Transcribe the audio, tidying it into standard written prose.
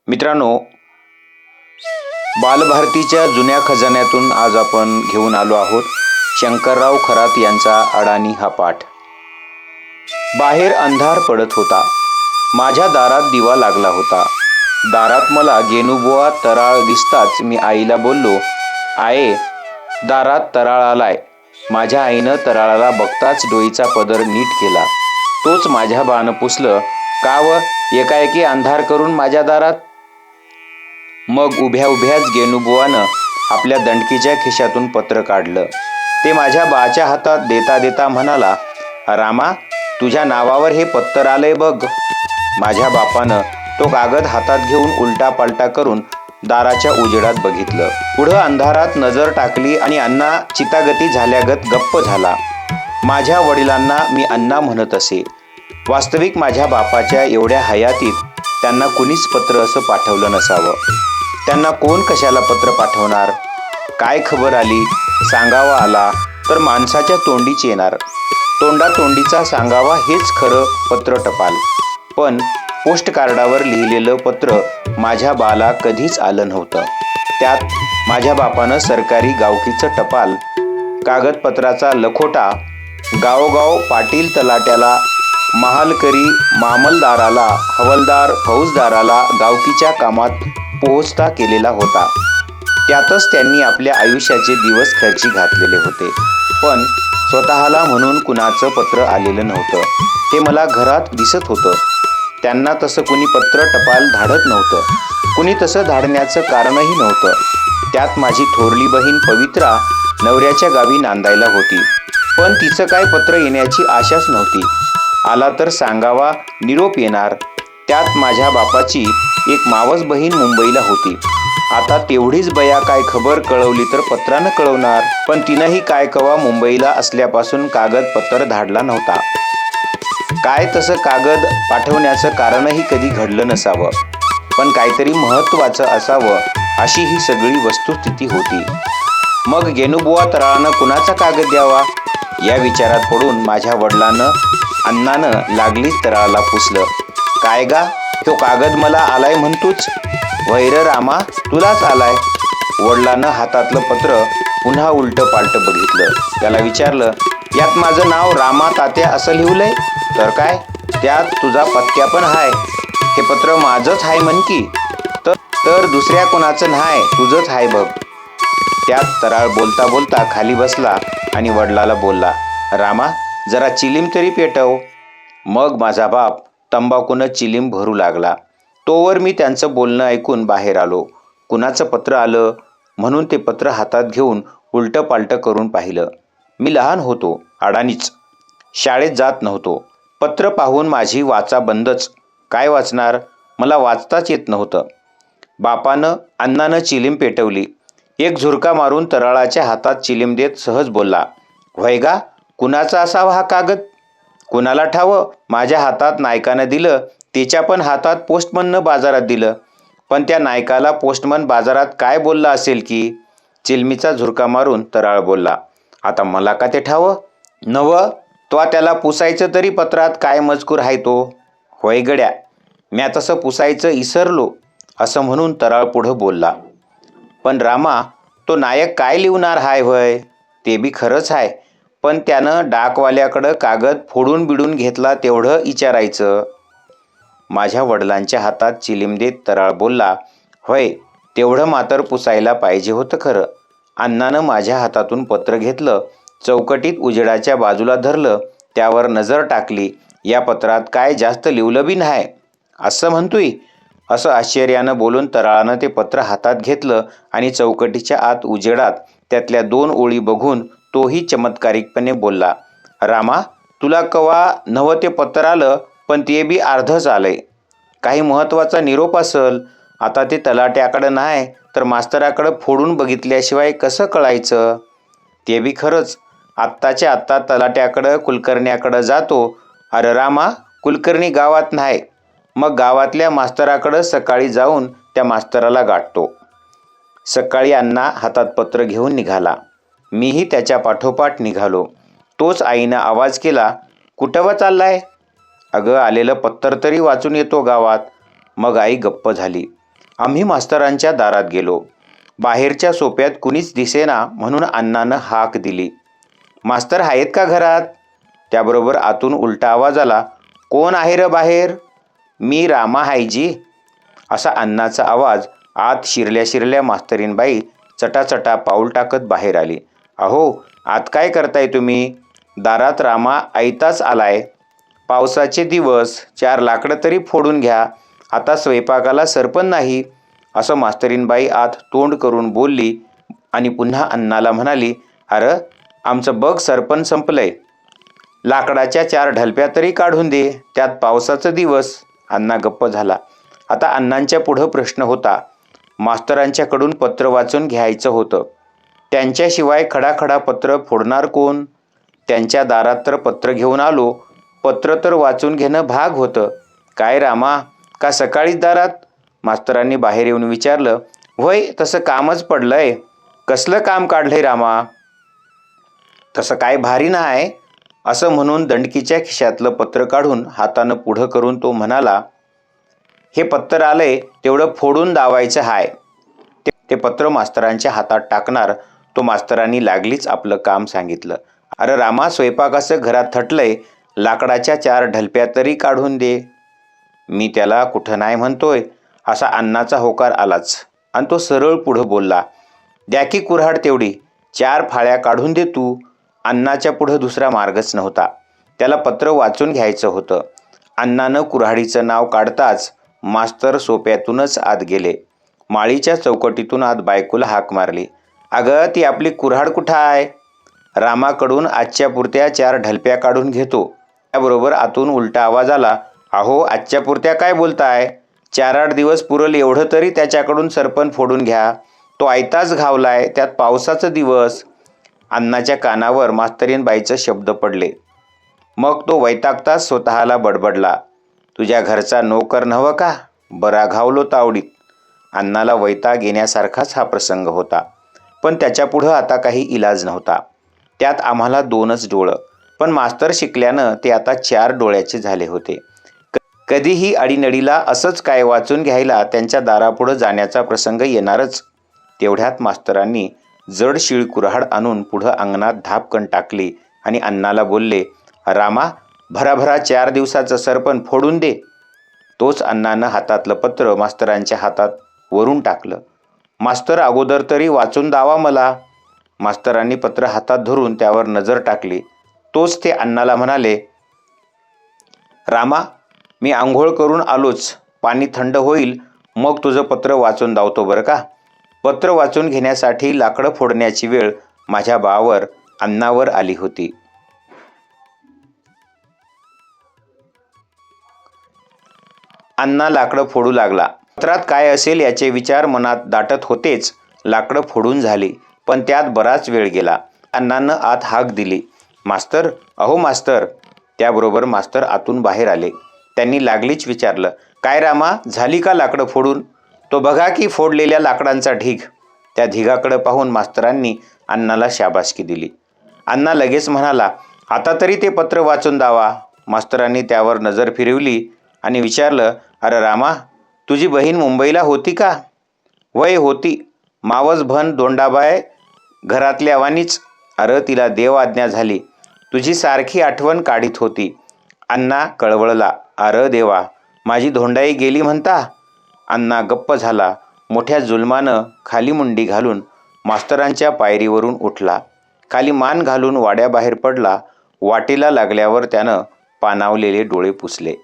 मित्रांनो, बालभारतीच्या जुन्या खजान्यातून आज आपण घेऊन आलो आहोत शंकरराव खरात यांचा अडाणी हा पाठ. बाहेर अंधार पडत होता. माझ्या दारात दिवा लागला होता. दारात मला गेनुबुवा तराळ दिसताच मी आईला बोललो, आये, दारात तराळ आलाय. माझ्या आईनं तराळाला बघताच डोईचा पदर नीट केला. तोच माझ्या बानं पुसलं, का व एकाएकी अंधार करून माझ्या दारात? मग उभ्या उभ्याच गेनुबुवानं आपल्या दंडकीच्या खिशातून पत्र काढलं. ते माझ्या बाच्या हातात देता देता म्हणाला, रामा, तुझ्या नावावर हे पत्तर आलंय बघ. माझ्या बापानं तो कागद हातात घेऊन उलटा पालटा करून दाराच्या उजेडात बघितलं. पुढं अंधारात नजर टाकली आणि अण्णा चितागती झाल्यागत गप्प झाला. माझ्या वडिलांना मी अण्णा म्हणत असे. वास्तविक माझ्या बापाच्या एवढ्या हयातीत त्यांना कुणीच पत्र असं पाठवलं नसावं. त्यांना कोण कशाला पत्र पाठवणार? काय खबर आली, सांगावा आला तर माणसाच्या तोंडीच येणार. तोंडातोंडीचा सांगावा हेच खरं पत्र टपाल. पण पोस्ट कार्डावर लिहिलेलं पत्र माझ्या बाला कधीच आलं नव्हतं. त्यात माझ्या बापानं सरकारी गावकीचं टपाल, कागदपत्राचा लखोटा, गावोगाव पाटील तलाट्याला, महालकरी मामलदाराला, हवलदार फौजदाराला गावकीच्या कामात पोहोचता केलेला होता. त्यातच त्यांनी आपल्या आयुष्याचे दिवस खर्ची घातलेले होते. पण स्वतःला म्हणून कुणाचं पत्र आलेलं नव्हतं. हे मला घरात दिसत होतं. त्यांना तसं कुणी पत्र टपाल धाडत नव्हतं. कुणी तसं धाडण्याचं कारणही नव्हतं. त्यात माझी थोरली बहीण पवित्रा नवऱ्याच्या गावी नांदायला होती. पण तिचं काय पत्र येण्याची आशाच नव्हती. आला तर सांगावा निरोप येणार. त्यात माझ्या बापाची एक मावस बहीण मुंबईला होती. आता तेवढीच बया काय खबर कळवली तर पत्रानं कळवणार. पण तिनंही काय कवा मुंबईला असल्यापासून कागदपत्र धाडला नव्हता. काय तसं कागद पाठवण्याचं कारणही कधी घडलं नसावं. पण काहीतरी महत्त्वाचं असावं अशी ही सगळी वस्तुस्थिती होती. मग गेनुबुवा तराळानं कुणाचा कागद द्यावा या विचारात पडून माझ्या वडिलांनं अण्णानं लागलीच तराळाला पुसलं. काय गा, तो कागद मला आलाय म्हणतोच? वैर रामा, तुलाच आलाय. वडिलांनं हातातलं पत्र पुन्हा उलटं पालटं बघितलं. त्याला विचारलं, यात माझं नाव रामा तात्या असं लिहिलंय? तर काय, त्यात तुझा पत्त्या पण हाय. हे पत्र माझंच हाय म्हण की. तर दुसऱ्या कोणाचं नाही, तुझंच हाय बघ. त्यात तराळ बोलता बोलता खाली बसला आणि वडिलाला बोलला, रामा, जरा चिलीम तरी पेटव. मग माझा बाप तंबाखूनं चिलीम भरू लागला. तोवर मी त्यांचं बोलणं ऐकून बाहेर आलो. कुणाचं पत्र आलं म्हणून ते पत्र हातात घेऊन उलटं पालटं करून पाहिलं. मी लहान होतो, अडाणीच. शाळेत जात नव्हतो. पत्र पाहून माझी वाचा बंदच. काय वाचणार? मला वाचताच येत नव्हतं. बापानं अण्णानं चिलीम पेटवली. एक झुरका मारून तराळाच्या हातात चिलीम देत सहज बोलला, व्हयगा, कुणाचा असावा हा कागद? कुणाला ठावं? माझ्या हातात नायकानं दिलं. त्याच्या पण हातात पोस्टमननं बाजारात दिलं. पण त्या नायकाला पोस्टमन बाजारात काय बोलला असेल की? चिलमीचा झुरका मारून तराळ बोलला, आता मला का ते ठावं? नव, तो त्याला पुसायचं तरी पत्रात काय मजकूर आहे तो? होय गड्या, म्या तसं पुसायचं इसरलो, असं म्हणून तराळ पुढं बोलला. पण रामा, तो नायक काय लिहणार हाय? होय, ते बी खरंच आहे. पण त्यानं डाकवाल्याकडं कागद फोडून बिडून घेतला तेवढं विचारायचं. माझ्या वडिलांच्या हातात चिलीम देत तराळ बोलला, होय, तेवढं मात्र पुसायला पाहिजे होतं खरं. अण्णानं माझ्या हातातून पत्र घेतलं, चौकटीत उजेडाच्या बाजूला धरलं, त्यावर नजर टाकली. या पत्रात काय जास्त लिवलं बी नाही असं म्हणतोय? असं आश्चर्यानं बोलून तराळानं ते पत्र हातात घेतलं आणि चौकटीच्या आत उजेडात त्यातल्या 2 ओळी बघून तोही चमत्कारिकपणे बोलला, रामा, तुला कवा नवं ते पत्र आलं, पण ते बी अर्धच आलंय. काही महत्त्वाचा निरोप असल. आता ते तलाट्याकडं नाही तर मास्तराकडं फोडून बघितल्याशिवाय कसं कळायचं? ते बी खरंच. आत्ताच्या आत्ता तलाट्याकडं कुलकर्ण्याकडं जातो. अरे रामा, कुलकर्णी गावात नाही. मग गावातल्या मास्तराकडं सकाळी जाऊन त्या मास्तराला गाठतो. सकाळी अण्णा हातात पत्र घेऊन निघाला. मीही त्याच्या पाठोपाठ निघालो. तोच आईनं आवाज केला, कुठं व चाललाय? अगं, आलेलं पत्र तरी वाचून येतो गावात. मग आई गप्प झाली. आम्ही मास्तरांच्या दारात गेलो. बाहेरच्या सोप्यात कुणीच दिसेना म्हणून अण्णानं हाक दिली, मास्तर आहेत का घरात? त्याबरोबर आतून उलटा आवाज आला, कोण आहे र बाहेर? मी रामा हायजी. असा अण्णाचा आवाज आत शिरल्या शिरल्या मास्तरीणबाई चटाचटा पाऊल टाकत बाहेर आली. अहो, आत काय करताय तुम्ही? दारात रामा ऐताच आलाय. पावसाचे दिवस, 4 लाकडं तरी फोडून घ्या. आता स्वयंपाकाला सरपण नाही. असं मास्तरीणबाई आत तोंड करून बोलली आणि पुन्हा अण्णाला म्हणाली, अरे आमचं बघ सरपण संपलंय. लाकडाच्या 4 ढलप्या तरी काढून दे. त्यात पावसाचा दिवस. अण्णा गप्प झाला. आता अण्णांच्या पुढं प्रश्न होता. मास्तरांच्याकडून पत्र वाचून घ्यायचं होतं. त्यांच्याशिवाय खडाखडा पत्र फोडणार कोण? त्यांच्या दारात तर पत्र घेऊन आलो. पत्र तर वाचून घेणं भाग होतं. काय रामा, का सकाळीच दारात? मास्तरांनी बाहेर येऊन विचारलं. होय, तसं कामच पडलंय. कसलं काम काढलंय रामा? तसं काय भारी नाही. असं म्हणून दंडकीच्या खिशातलं पत्र काढून हातानं पुढं करून तो म्हणाला, हे पत्र आलंय तेवढं फोडून दावायचं हाय. ते पत्र मास्तरांच्या हातात टाकणार तो मास्तरांनी लागलीच आपलं काम सांगितलं. अरे रामा, स्वयंपाकाचं घरात थटलंय. लाकडाच्या 4 ढलप्या तरी काढून दे. मी त्याला कुठं नाही म्हणतोय. असा अण्णाचा होकार आलाच आणि तो सरळ पुढं बोलला, द्या की कुऱ्हाड तेवढी. 4 फाळ्या काढून दे तू. अण्णाच्या पुढं दुसरा मार्गच नव्हता. त्याला पत्र वाचून घ्यायचं होतं. अण्णानं कुऱ्हाडीचं नाव काढताच मास्तर सोप्यातूनच आत गेले. माळीच्या चौकटीतून आत बायकोला हाक मारली, अगं ती आपली कुऱ्हाड कुठं आहे? रामाकडून आजच्या पुरत्या 4 ढलप्या काढून घेतो. त्याबरोबर आतून उलटा आवाज आला, अहो आजच्या पुरत्या काय बोलताय? 4-8 दिवस पुरल एवढं तरी त्याच्याकडून सरपण फोडून घ्या. तो आयताच घावलाय, त्यात पावसाचा दिवस. अण्णाच्या कानावर मास्तरीणबाईचं शब्द पडले. मग तो वैतागताच स्वतःला बडबडला, तुझ्या घरचा नोकर नव्ह का? बरा घावलो तावडीत. अण्णाला वैताग येण्यासारखाच हा प्रसंग होता. पण त्याच्यापुढं आता काही इलाज नव्हता. त्यात आम्हाला 2च डोळं, पण मास्तर शिकल्यानं ते आता 4 डोळ्याचे झाले होते. कधीही अडीनडीला असंच काय वाचून घ्यायला त्यांच्या दारापुढं जाण्याचा प्रसंग येणारच. तेवढ्यात मास्तरांनी जड शिळ कुऱ्हाड आणून पुढं अंगणात धापकन टाकली आणि अण्णाला बोलले, रामा, भराभरा 4 दिवसाचं सरपण फोडून दे. तोच अण्णानं हातातलं पत्र मास्तरांच्या हातात वरून टाकलं. मास्तर, अगोदर तरी वाचून दावा मला. मास्तरांनी पत्र हातात धरून त्यावर नजर टाकली. तोच ते अण्णाला म्हणाले, रामा, मी आंघोळ करून आलोच. पाणी थंड होईल मग तुझं पत्र वाचून दावतो बरं का. पत्र वाचून घेण्यासाठी लाकडं फोडण्याची वेळ माझ्या बावर अण्णावर आली होती. अण्णा लाकडं फोडू लागला. पत्रात काय असेल याचे विचार मनात दाटत होतेच. लाकडं फोडून झाली, पण त्यात बराच वेळ गेला. अण्णानं आत हाक दिली, मास्तर, अहो मास्तर. त्याबरोबर मास्तर आतून बाहेर आले. त्यांनी लागलीच विचारलं, काय रामा, झाली का लाकडं फोडून? तो बघा की फोडलेल्या लाकडांचा ढीग. त्या ढिगाकडे पाहून मास्तरांनी अण्णाला शाबासकी दिली. अण्णा लगेच म्हणाला, आता तरी ते पत्र वाचून दावा. मास्तरांनी त्यावर नजर फिरवली आणि विचारलं, अरे रामा, तुझी बहीण मुंबईला होती का? वय होती. मावस भन दोंडाबाय घरातल्या वाणीच. अरे तिला देव आज्ञा झाली. तुझी सारखी आठवण काढीत होती. अण्णा कळवळला, अरे देवा, माझी धोंडाई गेली म्हणता? अण्णा गप्प झाला. मोठ्या जुलमानं खाली मुंडी घालून मास्तरांच्या पायरीवरून उठला. खाली मान घालून वाड्याबाहेर पडला. वाटेला लागल्यावर त्यानं पाणावलेले डोळे पुसले.